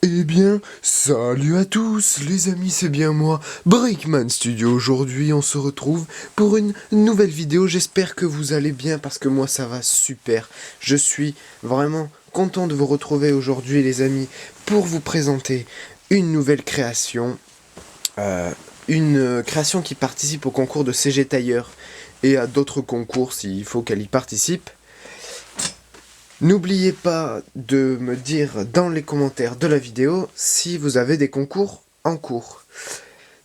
Eh bien, salut à tous les amis, c'est bien moi, Brickman Studio. Aujourd'hui, on se retrouve pour une nouvelle vidéo. J'espère que vous allez bien parce que moi, ça va super. Je suis vraiment content de vous retrouver aujourd'hui, les amis, pour vous présenter une nouvelle création. Une création qui participe au concours de CG Tailleur et à d'autres concours s'il faut qu'elle y participe. N'oubliez pas de me dire dans les commentaires de la vidéo si vous avez des concours en cours.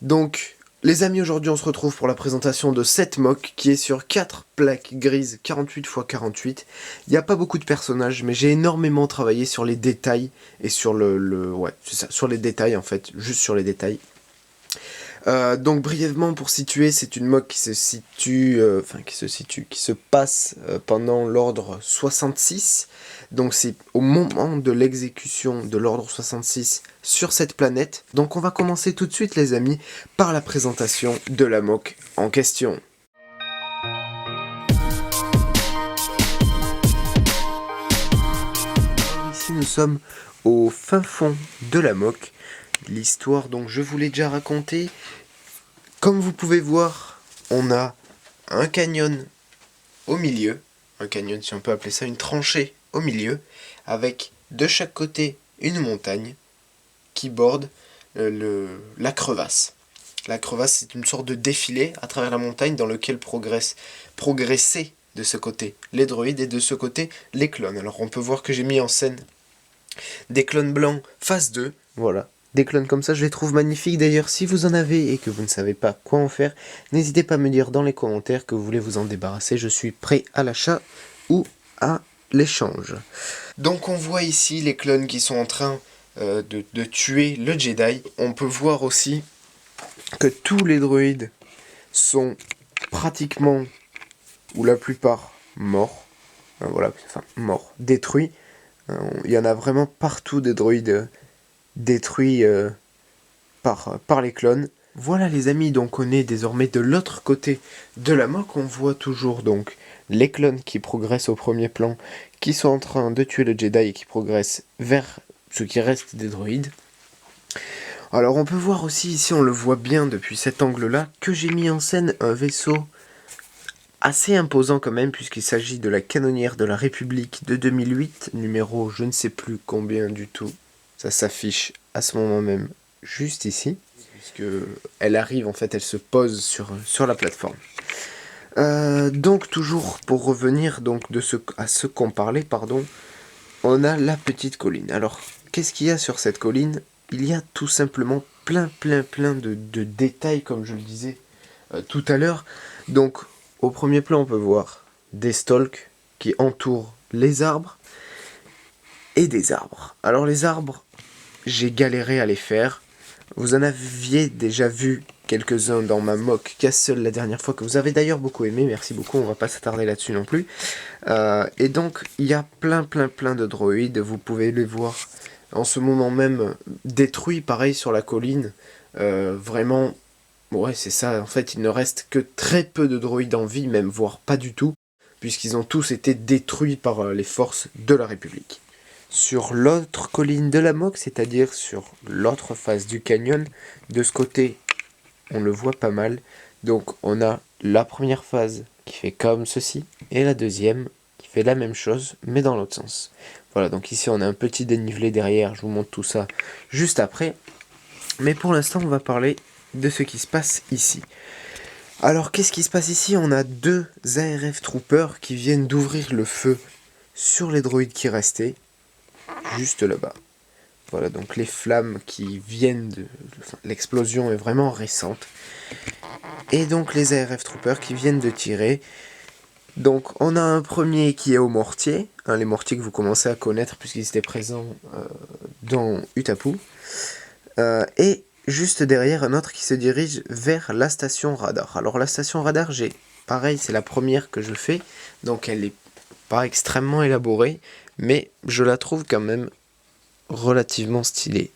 Donc, les amis, aujourd'hui on se retrouve pour la présentation de cette mock qui est sur 4 plaques grises 48×48. Il n'y a pas beaucoup de personnages, mais j'ai énormément travaillé sur les détails et sur ouais, c'est ça, sur les détails en fait, juste sur les détails. Donc brièvement pour situer, c'est une mock qui se situe, qui se passe pendant l'ordre 66. Donc c'est au moment de l'exécution de l'ordre 66 sur cette planète. Donc on va commencer tout de suite les amis par la présentation de la mock en question. Ici nous sommes au fin fond de la mock. L'histoire donc je vous l'ai déjà racontée. Comme vous pouvez voir, on a un canyon au milieu, un canyon si on peut appeler ça, une tranchée au milieu, avec de chaque côté une montagne qui borde la crevasse. La crevasse, c'est une sorte de défilé à travers la montagne dans lequel progressaient de ce côté les droïdes et de ce côté les clones. Alors on peut voir que j'ai mis en scène des clones blancs phase 2, voilà. Des clones comme ça, je les trouve magnifiques. D'ailleurs, si vous en avez et que vous ne savez pas quoi en faire, n'hésitez pas à me dire dans les commentaires que vous voulez vous en débarrasser. Je suis prêt à l'achat ou à l'échange. Donc on voit ici les clones qui sont en train de tuer le Jedi. On peut voir aussi que tous les droïdes sont pratiquement, ou la plupart, morts. Voilà, enfin, morts, détruits. Il y en a vraiment partout des droïdes détruits par les clones. Voilà les amis, donc on est désormais de l'autre côté de la mock. On voit toujours donc les clones qui progressent au premier plan, qui sont en train de tuer le Jedi et qui progressent vers ce qui reste des droïdes. Alors on peut voir aussi ici, on le voit bien depuis cet angle-là, que j'ai mis en scène un vaisseau assez imposant quand même, puisqu'il s'agit de la canonnière de la République de 2008, numéro je ne sais plus combien du tout. Ça s'affiche à ce moment même juste ici, puisque elle arrive en fait, elle se pose sur la plateforme. Donc toujours pour revenir donc à ce qu'on parlait, pardon, on a la petite colline. Alors qu'est-ce qu'il y a sur cette colline? Il y a tout simplement plein de détails comme je le disais tout à l'heure. Donc au premier plan on peut voir des stalks qui entourent les arbres et des arbres. Alors les arbres, j'ai galéré à les faire. Vous en aviez déjà vu quelques-uns dans ma mock Castle la dernière fois, que vous avez d'ailleurs beaucoup aimé, merci beaucoup, on va pas s'attarder là-dessus non plus. Et donc, il y a plein de droïdes, vous pouvez les voir en ce moment même détruits, pareil sur la colline. Vraiment, ouais c'est ça, en fait il ne reste que très peu de droïdes en vie, même voire pas du tout, puisqu'ils ont tous été détruits par les forces de la République. Sur l'autre colline de la mock, c'est-à-dire sur l'autre face du canyon, de ce côté, on le voit pas mal. Donc on a la première phase qui fait comme ceci, et la deuxième qui fait la même chose, mais dans l'autre sens. Voilà, donc ici on a un petit dénivelé derrière, je vous montre tout ça juste après. Mais pour l'instant, on va parler de ce qui se passe ici. Alors qu'est-ce qui se passe ici? On a deux ARF Troopers qui viennent d'ouvrir le feu sur les droïdes qui restaient, juste là-bas. Voilà, donc les flammes qui viennent de... L'explosion est vraiment récente. Et donc les ARF Troopers qui viennent de tirer. Donc on a un premier qui est au mortier, les mortiers que vous commencez à connaître puisqu'ils étaient présents dans Utapu. Et juste derrière un autre qui se dirige vers la station radar. Alors la station radar, pareil, c'est la première que je fais, donc elle n'est pas extrêmement élaborée, mais je la trouve quand même relativement stylée.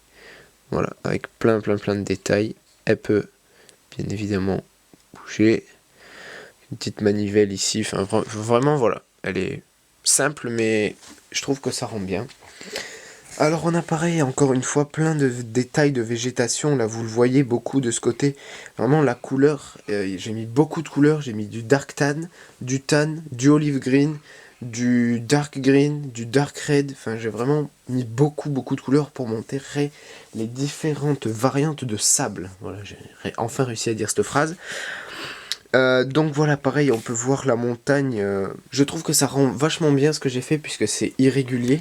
Voilà, avec plein de détails. Elle peut bien évidemment bouger. Une petite manivelle ici, enfin vraiment voilà. Elle est simple mais je trouve que ça rend bien. Alors on a pareil, encore une fois, plein de détails de végétation, là vous le voyez beaucoup de ce côté. Vraiment la couleur, j'ai mis beaucoup de couleurs, j'ai mis du dark tan, du olive green, du dark green, du dark red. Enfin j'ai vraiment mis beaucoup de couleurs pour montrer les différentes variantes de sable. Voilà, j'ai enfin réussi à dire cette phrase. Donc voilà, pareil, on peut voir la montagne. Je trouve que ça rend vachement bien ce que j'ai fait puisque c'est irrégulier.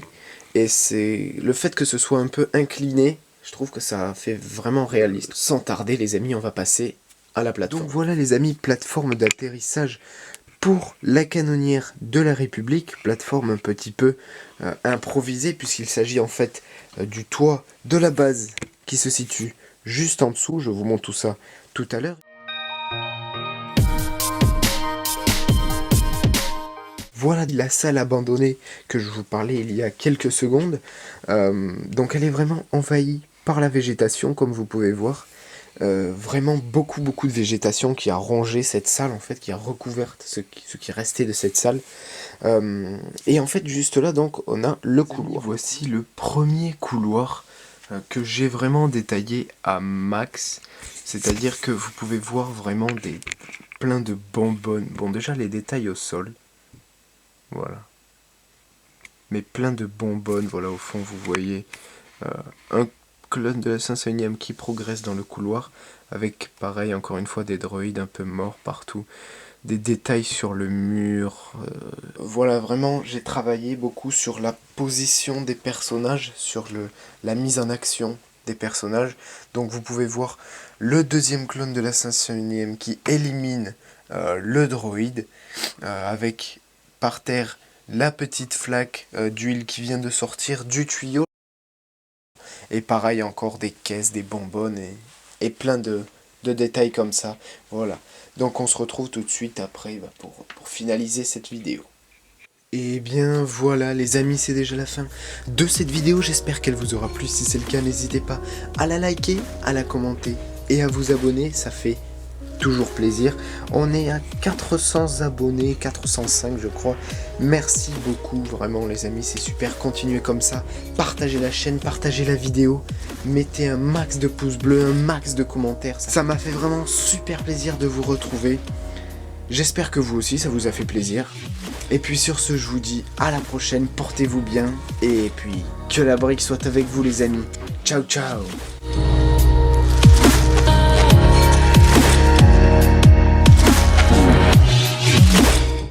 Et c'est le fait que ce soit un peu incliné, je trouve que ça fait vraiment réaliste. Sans tarder les amis, on va passer à la plateforme. Donc voilà les amis, plateforme d'atterrissage pour la canonnière de la République. Plateforme un petit peu improvisée puisqu'il s'agit en fait du toit de la base qui se situe juste en dessous. Je vous montre tout ça tout à l'heure. Voilà la salle abandonnée que je vous parlais il y a quelques secondes. Donc elle est vraiment envahie par la végétation, comme vous pouvez voir. Vraiment beaucoup de végétation qui a rongé cette salle, en fait, qui a recouvert ce qui restait de cette salle. Et en fait, juste là, donc, on a le couloir. Voici le premier couloir que j'ai vraiment détaillé à max. C'est-à-dire que vous pouvez voir vraiment plein de bonbonnes. Bon, déjà, les détails au sol. Voilà. Mais plein de bonbonnes, voilà, au fond, vous voyez un clone de la 501ème qui progresse dans le couloir, avec, pareil, encore une fois, des droïdes un peu morts partout, des détails sur le mur. Voilà, vraiment, j'ai travaillé beaucoup sur la position des personnages, sur la mise en action des personnages. Donc vous pouvez voir le deuxième clone de la 501ème qui élimine le droïde, avec par terre la petite flaque d'huile qui vient de sortir du tuyau. Et pareil, encore des caisses, des bonbonnes et plein de détails comme ça. Voilà. Donc on se retrouve tout de suite après pour finaliser cette vidéo. Et bien voilà les amis, c'est déjà la fin de cette vidéo. J'espère qu'elle vous aura plu. Si c'est le cas, n'hésitez pas à la liker, à la commenter et à vous abonner. Ça fait toujours plaisir. On est à 400 abonnés, 405 je crois. Merci beaucoup vraiment les amis, c'est super. Continuez comme ça, partagez la chaîne, partagez la vidéo, mettez un max de pouces bleus, un max de commentaires. Ça m'a fait vraiment super plaisir de vous retrouver. J'espère que vous aussi ça vous a fait plaisir. Et puis sur ce, je vous dis à la prochaine, portez-vous bien et puis que la brique soit avec vous les amis. Ciao ciao.